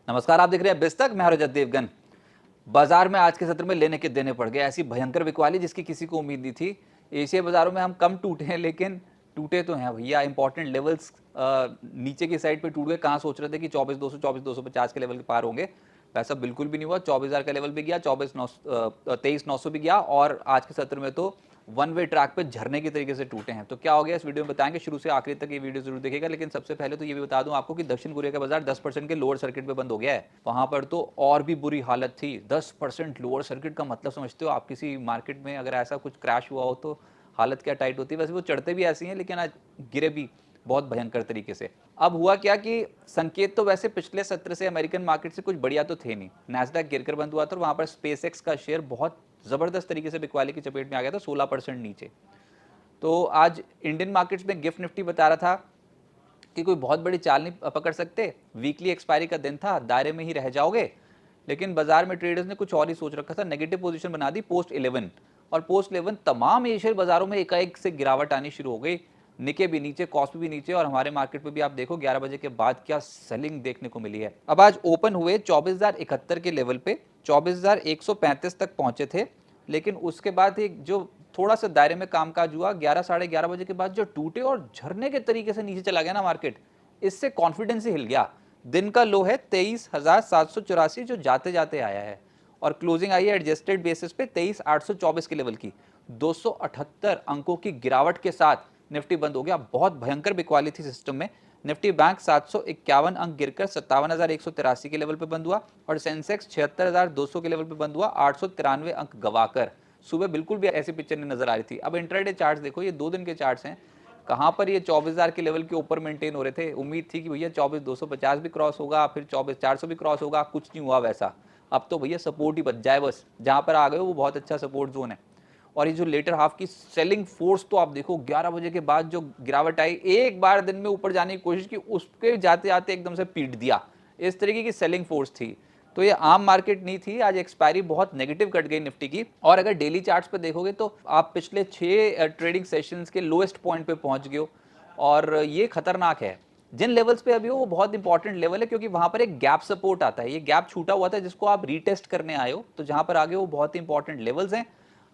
नमस्कार, आप देख रहे हैं बिस्तक। मैं रजत देवगन। बाजार में आज के सत्र में लेने के देने पड़ गए। ऐसी भयंकर बिकवाली जिसकी किसी को उम्मीद नहीं थी। एशियाई बाजारों में हम कम टूटे हैं, लेकिन टूटे तो हैं भैया। इंपॉर्टेंट लेवल्स नीचे की साइड पे टूट गए। कहाँ सोच रहे थे कि 24,200 24,250 के लेवल के पार होंगे, वैसा बिल्कुल भी नहीं हुआ। 24,000 का लेवल भी गया, 23,900 भी गया, और आज के सत्र में तो वन वे ट्रैक पे झरने के तरीके से टूटे हैं। तो क्या हो गया इस वीडियो में बताएंगे। शुरू से आखिरी तक ये वीडियो जरूर देखिएगा। लेकिन सबसे पहले तो ये भी बता दूं आपको कि दक्षिण कोरिया का बाजार 10% के लोअर सर्किट पे बंद हो गया है। वहां पर तो और भी बुरी हालत थी। 10% लोअर सर्किट का मतलब समझते हो आप? किसी मार्केट में अगर ऐसा कुछ क्रैश हुआ हो तो हालत क्या टाइट होती है। वैसे वो चढ़ते भी ऐसी हैं, लेकिन आज गिरे भी बहुत भयंकर तरीके से। अब हुआ क्या कि संकेत तो वैसे पिछले सत्र से अमेरिकन मार्केट से कुछ बढ़िया तो थे नहीं। नैस्डैक गिरकर बंद हुआ था और वहां पर स्पेसएक्स का शेयर बहुत जबरदस्त तरीके से बिकवाली की चपेट में आ गया था, 16% नीचे। तो आज इंडियन मार्केट्स में गिफ्ट निफ्टी बता रहा था कि कोई बहुत बड़ी चाल नहीं पकड़ सकते, वीकली एक्सपायरी का दिन था, दायरे में ही रह जाओगे। लेकिन बाजार में ट्रेडर्स ने कुछ और ही सोच रखा था, नेगेटिव पोजीशन बना दी पोस्ट 11। और पोस्ट 11 तमाम एशियाई बाजारों में एकाएक से गिरावट आनी शुरू हो गई। निके भी नीचे, कॉस्ट भी नीचे, और हमारे मार्केट में भी आप देखो 11 बजे के बाद क्या सेलिंग देखने को मिली है। अब आज ओपन हुए 24,071 के लेवल पे, 24,135 तक पहुंचे थे। लेकिन उसके बाद एक जो थोड़ा सा दायरे में कामकाज हुआ, 11 साढ़े 11 बजे के बाद जो टूटे और झरने के तरीके से नीचे चला गया ना मार्केट, इससे कॉन्फिडेंस ही हिल गया। दिन का लो है 23,784 जो जाते जाते आया है, और क्लोजिंग आई है एडजस्टेड बेसिस पे 23,824 के लेवल की। 278 अंकों की गिरावट के साथ निफ्टी बंद हो गया। बहुत भयंकर बिकवाली थी सिस्टम में। निफ्टी बैंक 751 अंक गिरकर 57,183 के लेवल पे बंद हुआ, और सेंसेक्स 76,200 के लेवल पे बंद हुआ, 893 अंक गवाकर। सुबह बिल्कुल भी ऐसी पिक्चर नहीं नजर आ रही थी। अब इंट्राडे चार्ट्स देखो, ये 2 दिन के चार्ट्स हैं। कहां पर ये 24,000 के लेवल के ऊपर मेंटेन हो रहे थे। उम्मीद थी कि भैया 24,250 भी क्रॉस होगा, फिर 24,400 भी क्रॉस होगा। कुछ नहीं हुआ वैसा। अब तो भैया सपोर्ट ही बच जाए बस। जहां पर आ गए वो बहुत अच्छा सपोर्ट जोन है। और ये जो लेटर हाफ की सेलिंग फोर्स तो आप देखो, 11 बजे के बाद जो गिरावट आई, एक बार दिन में ऊपर जाने की कोशिश की, उसके जाते जाते एकदम से पीट दिया। इस तरीके की सेलिंग फोर्स थी। तो ये आम मार्केट नहीं थी। आज एक्सपायरी बहुत नेगेटिव कट गई निफ्टी की। और अगर डेली चार्ट्स पे देखोगे तो आप पिछले 6 ट्रेडिंग सेशंस के लोएस्ट पॉइंट पे पहुंच गए हो, और ये खतरनाक है। जिन लेवल्स पे अभी हो वो बहुत इंपॉर्टेंट लेवल है, क्योंकि वहां पर एक गैप सपोर्ट आता है। ये गैप छूटा हुआ था जिसको आप रीटेस्ट करने आए हो, तो जहां पर आगे वो बहुत ही इंपॉर्टेंट लेवल्स हैं।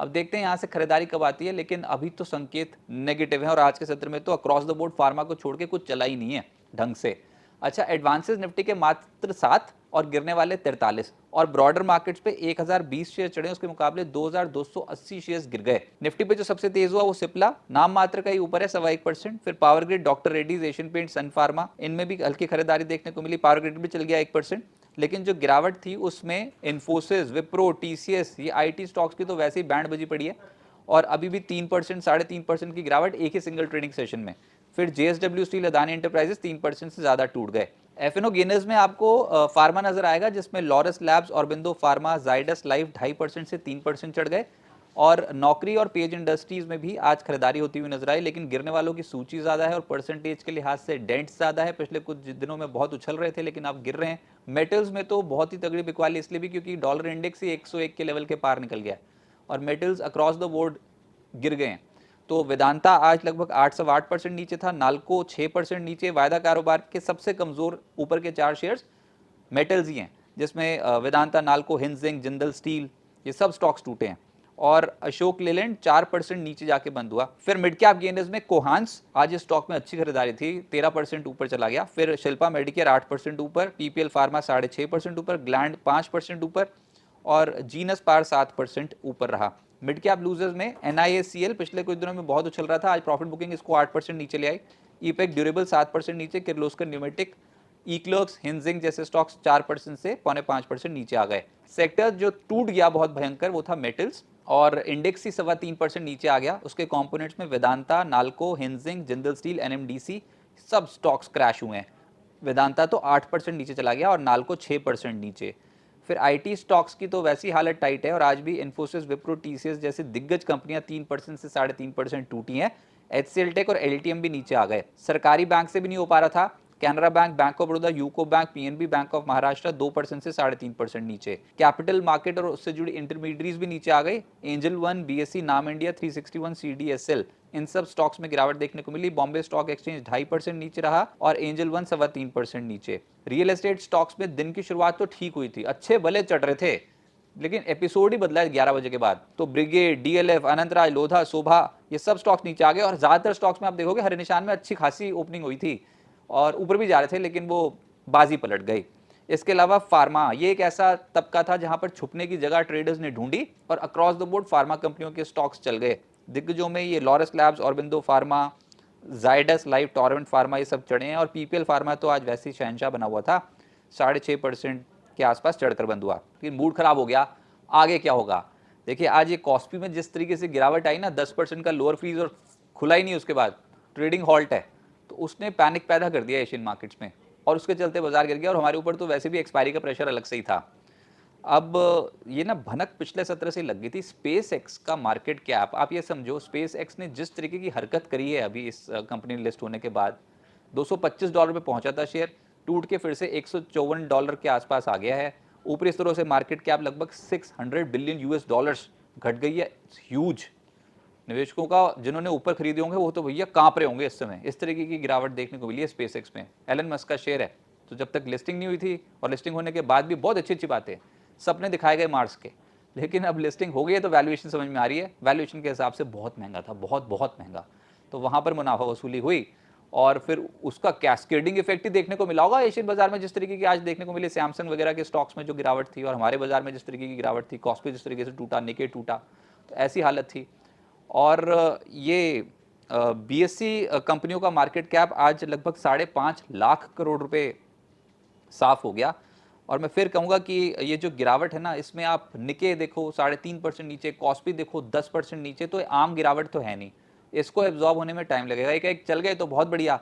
अब देखते हैं यहाँ से खरीदारी कब आती है, लेकिन अभी तो संकेत नेगेटिव है। और आज के सत्र में तो अक्रॉस द बोर्ड फार्मा को छोड़ के कुछ चला ही नहीं है ढंग से। अच्छा, एडवांसेस निफ्टी के मात्र 7 और गिरने वाले 43, और ब्रॉडर मार्केट्स पे 1020 शेयर चढ़े, उसके मुकाबले 2280 शेयर्स गिर गए। निफ्टी पे जो सबसे तेज हुआ वो सिप्ला, नाम मात्र का ही ऊपर है 1.25%। फिर Power Grid, Doctor Reddy's, Asian Paint, Sun Pharma, इनमें भी हल्की खरीदारी देखने को मिली। पावर ग्रिड भी चल गया 1%। लेकिन जो गिरावट थी उसमें इन्फोसिस, विप्रो, टीसीएस, ये आईटी स्टॉक्स की तो वैसे ही बैंड बजी पड़ी है। और अभी भी 3%, 3.5% की गिरावट एक ही सिंगल ट्रेडिंग सेशन में। फिर जेएसडब्ल्यू स्टील, अदानी एंटरप्राइजेस 3% से ज्यादा टूट गए। एफएनओ गेनर्स में आपको फार्मा नजर आएगा, जिसमें Laurus labs, Aurobindo pharma, Zydus life 2.5% से 3% चढ़ गए। और नौकरी और पेज इंडस्ट्रीज में भी आज खरीदारी होती हुई नजर आई। लेकिन गिरने वालों की सूची ज्यादा है और परसेंटेज के लिहाज से डेंट्स ज्यादा है। पिछले कुछ दिनों में बहुत उछल रहे थे, लेकिन अब गिर रहे हैं। मेटल्स में तो बहुत ही तगड़ी बिकवाली इसलिए भी क्योंकि डॉलर इंडेक्स ही 101 के लेवल के पार निकल गया, और मेटल्स अक्रॉस द बोर्ड गिर गए हैं। तो वेदांता आज लगभग 8.8% नीचे था, नाल्को 6% नीचे। वायदा कारोबार के सबसे कमजोर ऊपर के 4 शेयर्स मेटल्स ही हैं, जिसमें वेदांता, नाल्को, हिंजिंग, जिंदल स्टील, ये सब स्टॉक्स टूटे हैं। और अशोक लेलैंड 4% नीचे जाके बंद हुआ। फिर मिड कैप गेनर्स में कोहांस, आज इस स्टॉक में अच्छी खरीदारी थी, 13% ऊपर चला गया। फिर शिल्पा मेडिकेयर 8% ऊपर, पीपीएल फार्मा 6.5% ऊपर, ग्लैंड 5% ऊपर, और जीनस पार 7% ऊपर रहा। मिड कैप लूजर्स में एनआईएसीएल पिछले कुछ दिनों में बहुत उछल रहा था, आज प्रॉफिट बुकिंग इसको 8% नीचे ले आई। ईपेक ड्यूरेबल 7% नीचे, किर्लोस्कर न्यूमेटिक, इक्लर्क्स, हिंजिंग जैसे स्टॉक्स 4% से 4.5% नीचे आ गए। सेक्टर जो टूट गया बहुत भयंकर वो था मेटल्स, और इंडेक्स ही 3.25% नीचे आ गया। उसके कंपोनेंट्स में Vedanta, NALCO, hinging, Jindal steel, NMDC, सब स्टॉक्स क्रैश हुए हैं। वेदांता तो 8% नीचे चला गया और नाल्को 6% नीचे। फिर आईटी स्टॉक्स की तो वैसी हालत टाइट है, और आज भी इन्फोसिस, विप्रो, टीसीएस जैसी दिग्गज कंपनियां 3% से 3.5% टूटी हैं। एचसीएल टेक और एलटीएम भी नीचे आ गए। सरकारी बैंक से भी नहीं हो पा रहा था। Canara bank, bank of Baroda, UCO bank, PNB, bank of Maharashtra 2% से 3.5% नीचे। कैपिटल मार्केट और उससे जुड़ी इंटरमीडियरीज भी नीचे आ गई। एंजल वन, बीएससी, नाम इंडिया, 361, सीडीएसएल इन सब स्टॉक्स में गिरावट देखने को मिली। बॉम्बे स्टॉक एक्सचेंज 2.5% नीचे रहा और एंजल वन 3.25% नीचे। रियल एस्टेट स्टॉक्स में दिन की शुरुआत तो ठीक हुई थी, अच्छे भले चढ़ रहे थे, लेकिन एपिसोड ही बदला है 11 बजे के बाद। तो ब्रिगेड, डीएलएफ, अनंतराज, लोधा, शोभा, ये सब स्टॉक्स नीचे आ गए और ज्यादातर स्टॉक्स में आप देखोगे हरे निशान में अच्छी खासी ओपनिंग हुई थी और ऊपर भी जा रहे थे, लेकिन वो बाजी पलट गई। इसके अलावा फार्मा, ये एक ऐसा तबका था जहां पर छुपने की जगह ट्रेडर्स ने ढूंढी और अक्रॉस द बोर्ड फार्मा कंपनियों के स्टॉक्स चल गए। दिग्गजों में ये Laurus labs, Aurobindo pharma, Zydus life, torrent pharma, ये सब चढ़े हैं और पीपीएल फार्मा तो आज वैसे ही शहनशाह बना हुआ था, 6.5% के आसपास चढ़कर बंद हुआ। लेकिन मूड खराब हो गया, आगे क्या होगा। देखिए आज ये कॉस्पी में जिस तरीके से गिरावट आई ना, 10% का लोअर फीस और खुला ही नहीं, उसके बाद ट्रेडिंग हॉल्ट है, तो उसने पैनिक पैदा कर दिया एशियन मार्केट्स में और उसके चलते बाजार गिर गया और हमारे ऊपर तो वैसे भी एक्सपायरी का प्रेशर अलग से ही था। अब ये ना भनक पिछले सत्र से लग गई थी। स्पेस एक्स का मार्केट कैप, आप ये समझो, स्पेस एक्स ने जिस तरीके की हरकत करी है अभी इस कंपनी लिस्ट होने के बाद, $225 पे पहुंचा था शेयर, टूट के फिर से $154 के आसपास आ गया है। ऊपरी स्तरों से मार्केट कैप लगभग $600 बिलियन घट गई है। ह्यूज। निवेशकों का जिन्होंने ऊपर खरीदे होंगे वो तो भैया कांप रहे होंगे इस समय, इस तरीके की गिरावट देखने को मिली है स्पेस एक्स में। एलन मस्क का शेयर है, तो जब तक लिस्टिंग नहीं हुई थी और लिस्टिंग होने के बाद भी बहुत अच्छी अच्छी बातें, सपने दिखाए गए मार्स के, लेकिन अब लिस्टिंग हो गई है तो वैल्यूएशन समझ में आ रही है। वैल्यूएशन के हिसाब से बहुत महंगा था, बहुत बहुत महंगा, तो वहां पर मुनाफा वसूली हुई और फिर उसका कैस्केडिंग इफेक्ट ही देखने को मिला होगा एशियन बाजार में, जिस तरीके की आज देखने को मिली सैमसंग वगैरह के स्टॉक्स में जो गिरावट थी और हमारे बाजार में जिस तरीके की गिरावट थी, कॉस्पी जिस तरीके से टूटा, निके टूटा, तो ऐसी हालत थी। और ये बीएससी कंपनियों का मार्केट कैप आज लगभग 5.5 लाख करोड़ रुपए साफ हो गया। और मैं फिर कहूँगा कि ये जो गिरावट है ना, इसमें आप निके देखो 3.5% नीचे, कॉस्पी देखो 10% नीचे, तो आम गिरावट तो है नहीं, इसको एब्जॉर्ब होने में टाइम लगेगा। एक एक चल गए तो बहुत बढ़िया,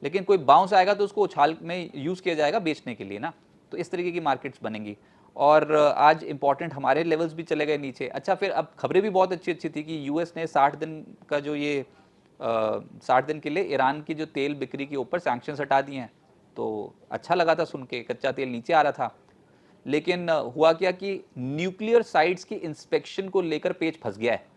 लेकिन कोई बाउंस आएगा तो उसको उछाल में यूज़ किया जाएगा बेचने के लिए ना, तो इस तरीके की मार्केट्स बनेंगी। और आज इंपॉर्टेंट हमारे लेवल्स भी चले गए नीचे। अच्छा, फिर अब खबरें भी बहुत अच्छी अच्छी थी कि यूएस ने 60 दिन का जो ये 60 दिन के लिए ईरान की जो तेल बिक्री के ऊपर सैंक्शंस हटा दिए हैं, तो अच्छा लगा था सुन के, कच्चा तेल नीचे आ रहा था। लेकिन हुआ क्या कि न्यूक्लियर साइट्स की इंस्पेक्शन को लेकर पेच फंस गया है।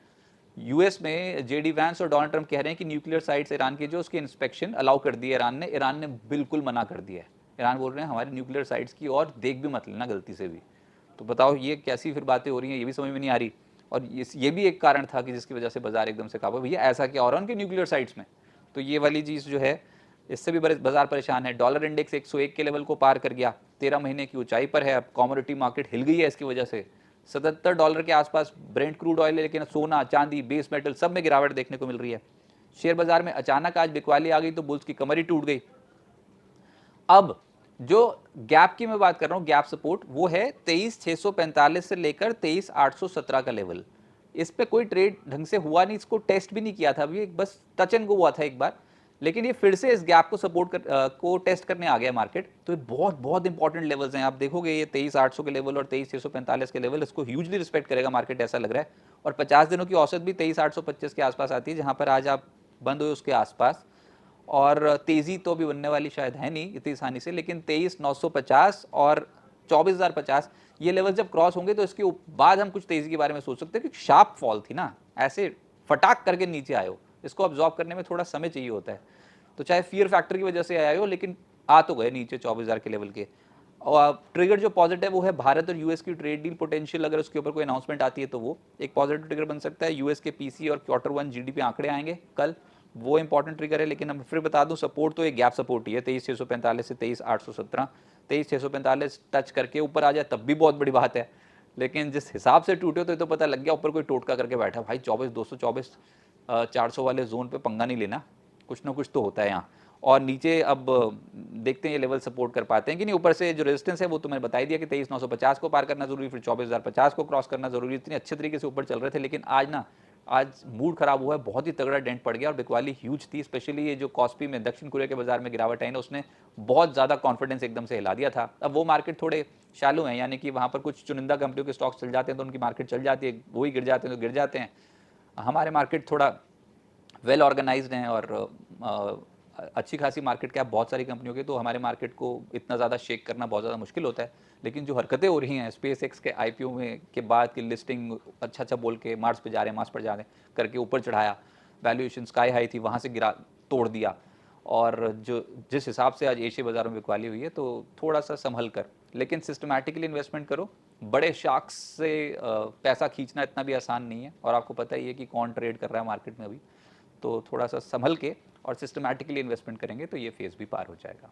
यूएस में जेडी वैंस और डोनाल्ड ट्रंप कह रहे हैं कि न्यूक्लियर साइट्स ईरान की जो उसकी इंस्पेक्शन अलाउ कर दी है ईरान ने बिल्कुल मना कर दिया है। ईरान बोल रहे हैं हमारी न्यूक्लियर साइट्स की और देख भी मत लेना गलती से भी। तो बताओ ये कैसी फिर बातें हो रही हैं, ये भी समझ में नहीं आ रही। और ये भी एक कारण था कि जिसकी वजह से बाजार एकदम से काबू, भैया ऐसा क्या हो रहा है उनके न्यूक्लियर साइट्स में। तो ये वाली चीज़ जो है, इससे भी बाजार परेशान है। डॉलर इंडेक्स 101 के लेवल को पार कर गया, 13 महीने की ऊंचाई पर है। अब कमोडिटी मार्केट हिल गई है इसकी वजह से, $77 के आसपास ब्रेंट क्रूड ऑयल है, लेकिन सोना, चांदी, बेस मेटल सब में गिरावट देखने को मिल रही है। शेयर बाजार में अचानक आज बिकवाली आ गई तो बुल्स की कमर ही टूट गई। अब जो गैप की मैं बात कर रहा हूं, गैप सपोर्ट, वो है 23,645 से लेकर 23,817 का लेवल। इस पे कोई ट्रेड ढंग से हुआ नहीं, इसको टेस्ट भी नहीं किया था अभी, बस टच एंड गो हुआ था एक बार, लेकिन ये फिर से इस गैप को को टेस्ट करने आ गया मार्केट। तो ये बहुत बहुत इंपॉर्टेंट लेवल्स हैं। आप देखोगे ये 23,800 के लेवल और 23,645 के लेवल, इसको ह्यूजली रिस्पेक्ट करेगा मार्केट, ऐसा लग रहा है। और 50 दिनों की औसत भी 23,825 के आसपास आती है, जहां पर आज आप बंद हुए उसके आसपास। और तेजी तो अभी बनने वाली शायद है नहीं इतनी आसानी से, लेकिन 23,950 और 24,050 ये लेवल जब क्रॉस होंगे तो इसके बाद हम कुछ तेजी के बारे में सोच सकते हैं, क्योंकि शार्प फॉल थी ना, ऐसे फटाक करके नीचे आए हो, इसको ऑब्जॉर्व करने में थोड़ा समय चाहिए होता है। तो चाहे फियर फैक्टर की वजह से आए हो, लेकिन आ तो गए नीचे 24,000 के लेवल के। और ट्रिगर जो पॉजिटिव वो है भारत और यूएस की ट्रेड डील पोटेंशियल, अगर उसके ऊपर कोई अनाउंसमेंट आती है तो वो एक पॉजिटिव ट्रिगर बन सकता है। यूएस के पीसी और Q1 जीडीपी आंकड़े आएंगे कल, वो इंपॉर्टेंट ट्रिगर है। लेकिन अब फिर बता दूं, सपोर्ट तो एक गैप सपोर्ट ही है, 23,645 से 23,817। 23,645 टच करके ऊपर आ जाए तब भी बहुत बड़ी बात है, लेकिन जिस हिसाब से टूटे तो पता लग गया ऊपर कोई टोटका करके बैठा भाई। 24,224 400 वाले जोन पे पंगा नहीं लेना, कुछ ना कुछ तो होता है यहाँ। और नीचे अब देखते हैं ये लेवल सपोर्ट कर पाते हैं कि नहीं। ऊपर से जो रेजिस्टेंस है वो तो मैंने बता ही दिया कि 23,950 को पार करना जरूरी, फिर 24,050 को क्रॉस करना जरूरी। इतने अच्छे तरीके से ऊपर चल रहे थे, लेकिन आज मूड खराब हुआ है, बहुत ही तगड़ा डेंट पड़ गया और बिकवाली ह्यूज थी। स्पेशली ये जो कॉस्पी में दक्षिण कोरिया के बाजार में गिरावट आई ना, उसने बहुत ज़्यादा कॉन्फिडेंस एकदम से हिला दिया था। अब वो मार्केट थोड़े शैलो हैं, यानी कि वहाँ पर कुछ चुनिंदा कंपनियों के स्टॉक्स चल जाते हैं तो उनकी मार्केट चल जाती है, वही गिर जाते हैं तो गिर जाते हैं। हमारे मार्केट थोड़ा वेल ऑर्गेनाइज्ड हैं और अच्छी खासी मार्केट कैप बहुत सारी कंपनियों की, तो हमारे मार्केट को इतना ज़्यादा शेक करना बहुत ज़्यादा मुश्किल होता है। लेकिन जो हरकतें हो रही हैं स्पेस एक्स के आईपीओ में के बाद की लिस्टिंग, अच्छा बोल के मार्स पे जा रहे हैं, मार्स पर जा रहे हैं करके ऊपर चढ़ाया, वैल्यूएशन स्काई हाई थी वहाँ से गिरा तोड़ दिया, और जो जिस हिसाब से आज एशिया बाज़ारों में बिकवाली हुई है, तो थोड़ा सा संभल कर, लेकिन सिस्टमैटिकली इन्वेस्टमेंट करो। बड़े शार्क्स से पैसा खींचना इतना भी आसान नहीं है, और आपको पता ही है कि कौन ट्रेड कर रहा है मार्केट में अभी। तो थोड़ा सा संभल के और सिस्टमैटिकली इन्वेस्टमेंट करेंगे तो ये फेज़ भी पार हो जाएगा।